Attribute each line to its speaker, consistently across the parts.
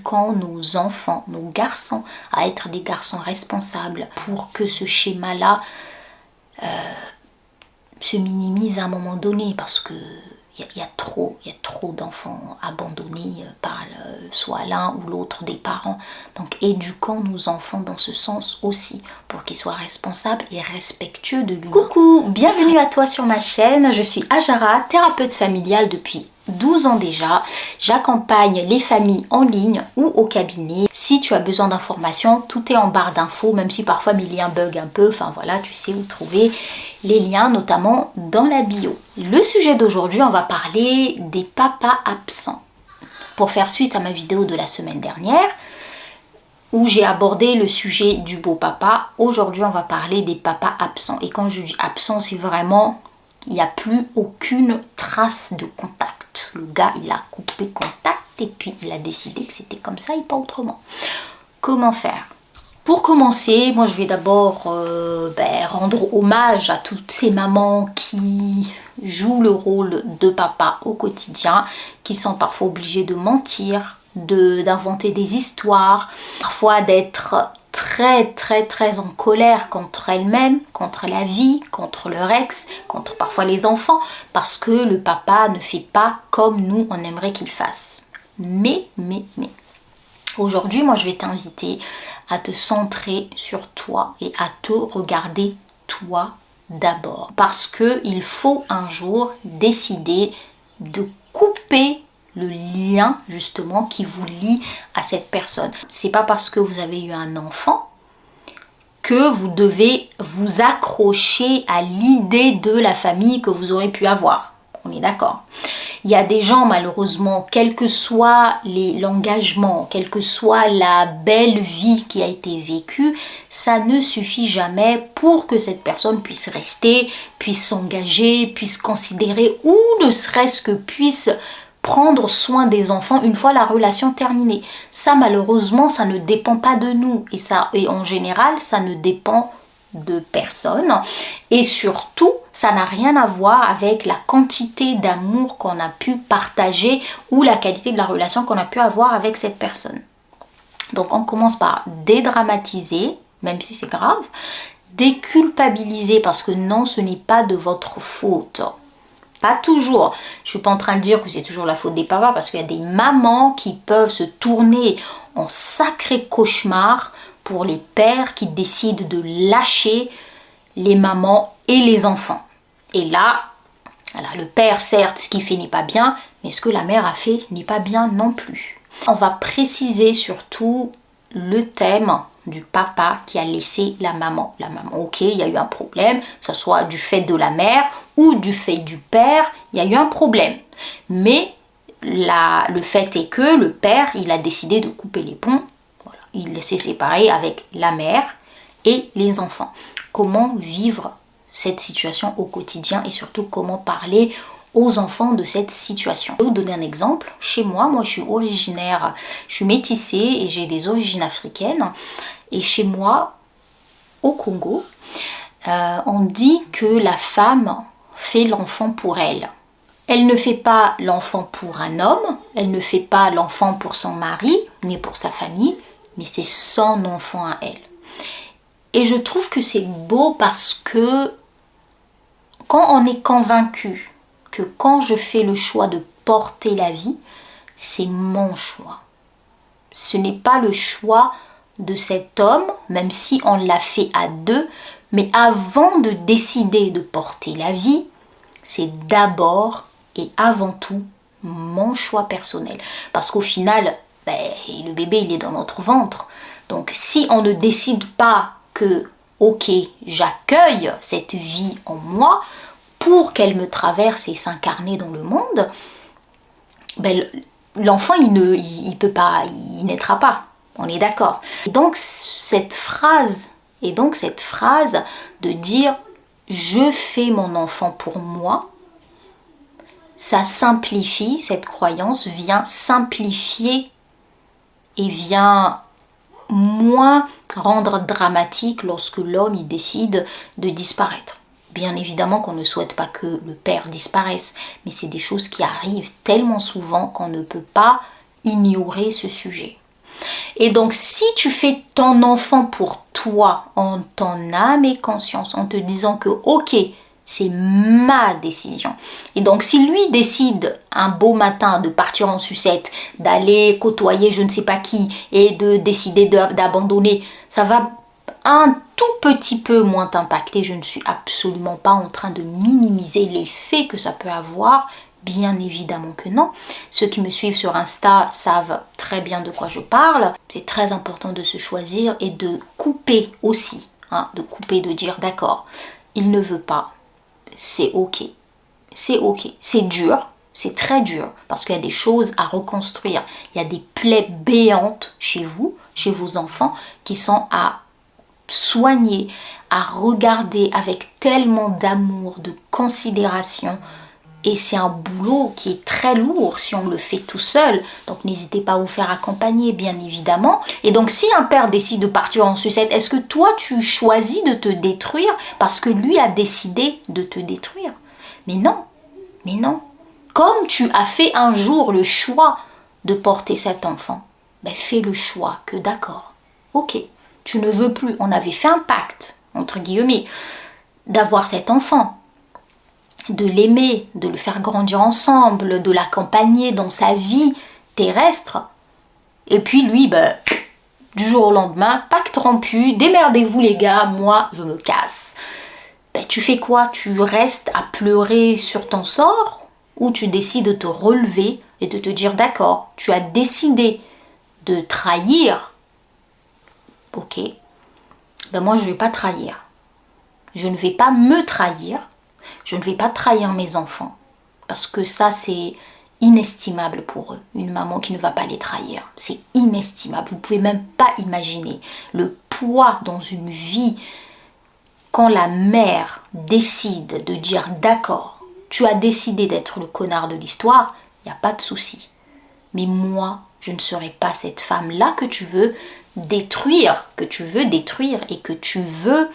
Speaker 1: éduquant nos enfants, nos garçons, à être des garçons responsables pour que ce schéma-là se minimise à un moment donné, parce que il y a trop d'enfants abandonnés par soit l'un ou l'autre des parents. Donc éduquons nos enfants dans ce sens aussi, pour qu'ils soient responsables et respectueux de l'humain. Coucou, bienvenue à toi sur ma chaîne. Je suis Ajara, thérapeute familiale depuis 12 ans déjà. J'accompagne les familles en ligne ou au cabinet. Si tu as besoin d'informations, tout est en barre d'infos, même si parfois mes liens bug un peu. Enfin voilà, tu sais où trouver les liens, notamment dans la bio. Le sujet d'aujourd'hui, on va parler des papas absents. Pour faire suite à ma vidéo de la semaine dernière, où j'ai abordé le sujet du beau papa, aujourd'hui on va parler des papas absents. Et quand je dis absent, c'est vraiment, il n'y a plus aucune trace de contact. Le gars, il a coupé contact et puis il a décidé que c'était comme ça et pas autrement. Comment faire? Pour commencer, moi je vais d'abord rendre hommage à toutes ces mamans qui jouent le rôle de papa au quotidien, qui sont parfois obligées de mentir, d'inventer des histoires, parfois d'être très en colère contre elles-mêmes, contre la vie, contre leur ex, contre parfois les enfants, parce que le papa ne fait pas comme nous on aimerait qu'il fasse. Mais, aujourd'hui, moi je vais t'inviter à te centrer sur toi et à te regarder toi d'abord. Parce qu'il faut un jour décider de couper le lien justement qui vous lie à cette personne. C'est pas parce que vous avez eu un enfant que vous devez vous accrocher à l'idée de la famille que vous aurez pu avoir. On est d'accord. Il y a des gens, malheureusement, quel que soit l'engagement, quelle que soit la belle vie qui a été vécue, ça ne suffit jamais pour que cette personne puisse rester, puisse s'engager, puisse considérer ou ne serait-ce que puisse prendre soin des enfants une fois la relation terminée. Ça, malheureusement, ça ne dépend pas de nous. Et en général, ça ne dépend de personne. Et surtout, ça n'a rien à voir avec la quantité d'amour qu'on a pu partager ou la qualité de la relation qu'on a pu avoir avec cette personne. Donc, on commence par dédramatiser, même si c'est grave, déculpabiliser, parce que non, ce n'est pas de votre faute. Pas toujours. Je suis pas en train de dire que c'est toujours la faute des papas, parce qu'il y a des mamans qui peuvent se tourner en sacré cauchemar pour les pères qui décident de lâcher les mamans et les enfants. Et là, voilà, le père, certes, ce qu'il fait n'est pas bien, mais ce que la mère a fait n'est pas bien non plus. On va préciser surtout le thème du papa qui a laissé la maman. La maman, ok, il y a eu un problème, que ce soit du fait de la mère ou du fait du père, il y a eu un problème. Mais le fait est que le père, il a décidé de couper les ponts. Voilà, il s'est séparé avec la mère et les enfants. Comment vivre cette situation au quotidien et surtout comment parler aux enfants de cette situation. Je vais vous donner un exemple. Chez moi, je suis métissée et j'ai des origines africaines. Et chez moi, au Congo, on dit que la femme fait l'enfant pour elle. Elle ne fait pas l'enfant pour un homme, elle ne fait pas l'enfant pour son mari, ni pour sa famille, mais c'est son enfant à elle. Et je trouve que c'est beau parce que quand on est convaincu que quand je fais le choix de porter la vie, c'est mon choix. Ce n'est pas le choix de cet homme, même si on l'a fait à deux, mais avant de décider de porter la vie, c'est d'abord et avant tout mon choix personnel. Parce qu'au final, le bébé, il est dans notre ventre. Donc si on ne décide pas que, ok, j'accueille cette vie en moi, pour qu'elle me traverse et s'incarner dans le monde, l'enfant, il peut pas, il naîtra pas. On est d'accord. Et donc cette phrase de dire je fais mon enfant pour moi, ça simplifie, cette croyance vient simplifier et vient moins rendre dramatique lorsque l'homme il décide de disparaître. Bien évidemment qu'on ne souhaite pas que le père disparaisse, mais c'est des choses qui arrivent tellement souvent qu'on ne peut pas ignorer ce sujet. Et donc, si tu fais ton enfant pour toi, en ton âme et conscience, en te disant que, ok, c'est ma décision. Et donc, si lui décide un beau matin de partir en sucette, d'aller côtoyer je ne sais pas qui et de décider d'abandonner, ça va un tout petit peu moins t'impacter. Je ne suis absolument pas en train de minimiser l'effet que ça peut avoir. Bien évidemment que non. Ceux qui me suivent sur Insta savent très bien de quoi je parle. C'est très important de se choisir et de couper aussi. Hein, de couper, de dire d'accord, il ne veut pas. C'est ok. C'est ok. C'est dur. C'est très dur parce qu'il y a des choses à reconstruire. Il y a des plaies béantes chez vous, chez vos enfants, qui sont à soigner, à regarder avec tellement d'amour, de considération. Et c'est un boulot qui est très lourd si on le fait tout seul. Donc n'hésitez pas à vous faire accompagner, bien évidemment. Et donc si un père décide de partir en sucette, est-ce que toi tu choisis de te détruire parce que lui a décidé de te détruire? Mais non, mais non. Comme tu as fait un jour le choix de porter cet enfant, ben fais le choix que d'accord, ok, tu ne veux plus. On avait fait un pacte, entre guillemets, d'avoir cet enfant, de l'aimer, de le faire grandir ensemble, de l'accompagner dans sa vie terrestre. Et puis lui, ben, du jour au lendemain, pacte rompu, démerdez-vous les gars, moi je me casse. Ben, tu fais quoi? Tu restes à pleurer sur ton sort ou tu décides de te relever et de te dire d'accord, tu as décidé de trahir. Ok, ben moi je ne vais pas trahir. Je ne vais pas me trahir. Je ne vais pas trahir mes enfants parce que ça c'est inestimable pour eux. Une maman qui ne va pas les trahir, c'est inestimable. Vous pouvez même pas imaginer le poids dans une vie quand la mère décide de dire d'accord, tu as décidé d'être le connard de l'histoire, il n'y a pas de souci. Mais moi, je ne serai pas cette femme-là que tu veux détruire et que tu veux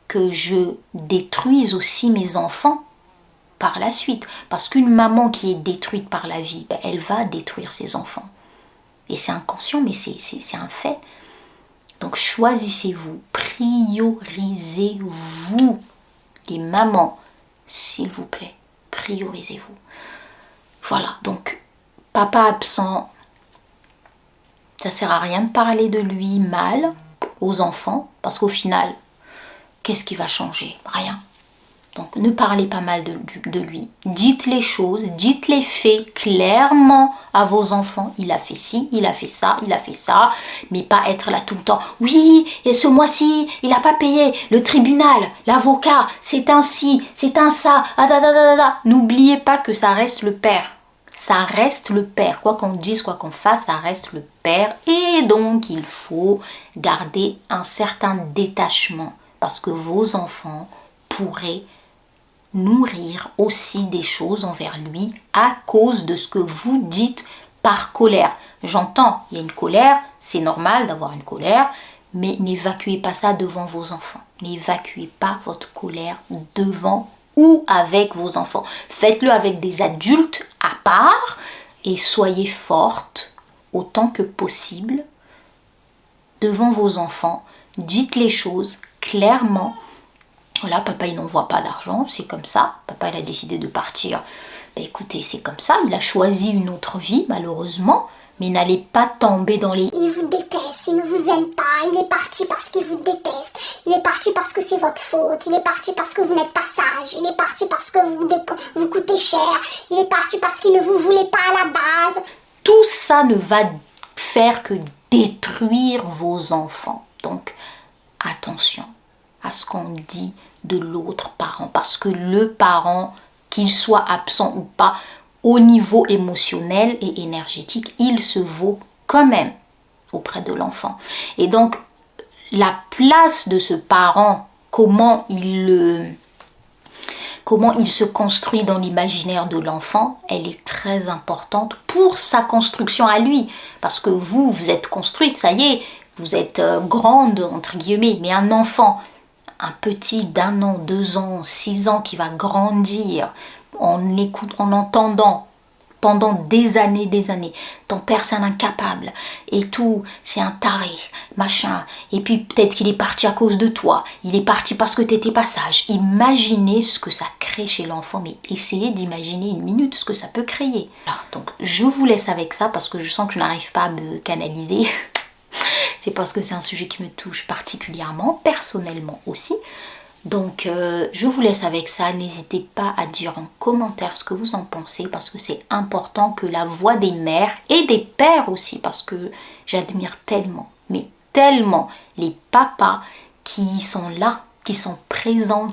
Speaker 1: que je détruise aussi mes enfants par la suite. Parce qu'une maman qui est détruite par la vie, ben, elle va détruire ses enfants. Et c'est inconscient, mais c'est un fait. Donc choisissez-vous, priorisez-vous. Les mamans, s'il vous plaît, priorisez-vous. Voilà, donc papa absent, ça sert à rien de parler de lui mal aux enfants, parce qu'au final, qu'est-ce qui va changer? Rien. Donc ne parlez pas mal de lui. Dites les choses, dites les faits clairement à vos enfants. Il a fait ci, il a fait ça, il a fait ça. Mais pas être là tout le temps. Oui, et ce mois-ci, il n'a pas payé. Le tribunal, l'avocat, c'est un ci, c'est un ça. N'oubliez pas que ça reste le père. Ça reste le père. Quoi qu'on dise, quoi qu'on fasse, ça reste le père. Et donc, il faut garder un certain détachement. Parce que vos enfants pourraient nourrir aussi des choses envers lui à cause de ce que vous dites par colère. J'entends, il y a une colère, c'est normal d'avoir une colère, mais n'évacuez pas ça devant vos enfants. N'évacuez pas votre colère devant ou avec vos enfants. Faites-le avec des adultes à part et soyez forte autant que possible devant vos enfants. Dites les choses clairement. Voilà, papa il n'envoie pas d'argent, c'est comme ça. Papa il a décidé de partir. Ben, écoutez, c'est comme ça. Il a choisi une autre vie, malheureusement. Mais n'allez pas tomber dans les...
Speaker 2: Il vous déteste, il ne vous aime pas. Il est parti parce qu'il vous déteste. Il est parti parce que c'est votre faute. Il est parti parce que vous n'êtes pas sage. Il est parti parce que vous coûtez cher. Il est parti parce qu'il ne vous voulait pas à la base.
Speaker 1: Tout ça ne va faire que détruire vos enfants. Donc, attention à ce qu'on dit de l'autre parent. Parce que le parent, qu'il soit absent ou pas, au niveau émotionnel et énergétique, il se vaut quand même auprès de l'enfant. Et donc, la place de ce parent, comment il se construit dans l'imaginaire de l'enfant, elle est très importante pour sa construction à lui. Parce que vous êtes construite, ça y est, vous êtes grande, entre guillemets, mais un enfant, un petit d'1 an, 2 ans, 6 ans qui va grandir en entendant pendant des années, ton père c'est un incapable, et tout, c'est un taré, machin, et puis peut-être qu'il est parti à cause de toi, il est parti parce que t'étais pas sage. Imaginez ce que ça crée chez l'enfant, mais essayez d'imaginer une minute ce que ça peut créer. Voilà, donc je vous laisse avec ça, parce que je sens que je n'arrive pas à me canaliser, c'est parce que c'est un sujet qui me touche particulièrement, personnellement aussi. Donc je vous laisse avec ça, n'hésitez pas à dire en commentaire ce que vous en pensez parce que c'est important que la voix des mères et des pères aussi, parce que j'admire tellement, mais tellement les papas qui sont là, qui sont présents,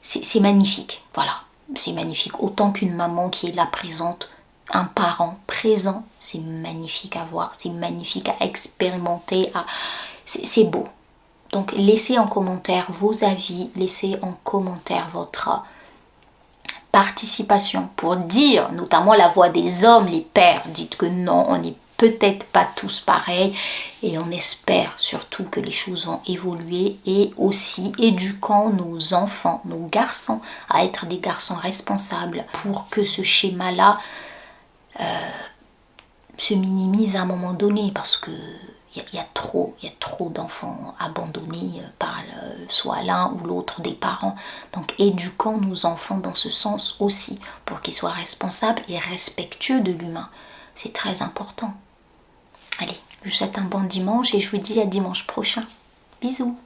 Speaker 1: c'est magnifique, voilà, c'est magnifique, autant qu'une maman qui est là présente, un parent présent, c'est magnifique à voir, c'est magnifique à expérimenter, c'est beau. Donc laissez en commentaire vos avis, laissez en commentaire votre participation pour dire, notamment la voix des hommes, les pères, dites que non, on n'est peut-être pas tous pareils et on espère surtout que les choses vont évoluer et aussi éduquant nos enfants, nos garçons à être des garçons responsables pour que ce schéma-là se minimise à un moment donné parce que il y a trop d'enfants abandonnés par soit l'un ou l'autre des parents. Donc éduquons nos enfants dans ce sens aussi pour qu'ils soient responsables et respectueux de l'humain. C'est très important. Allez, je vous souhaite un bon dimanche et je vous dis à dimanche prochain. Bisous.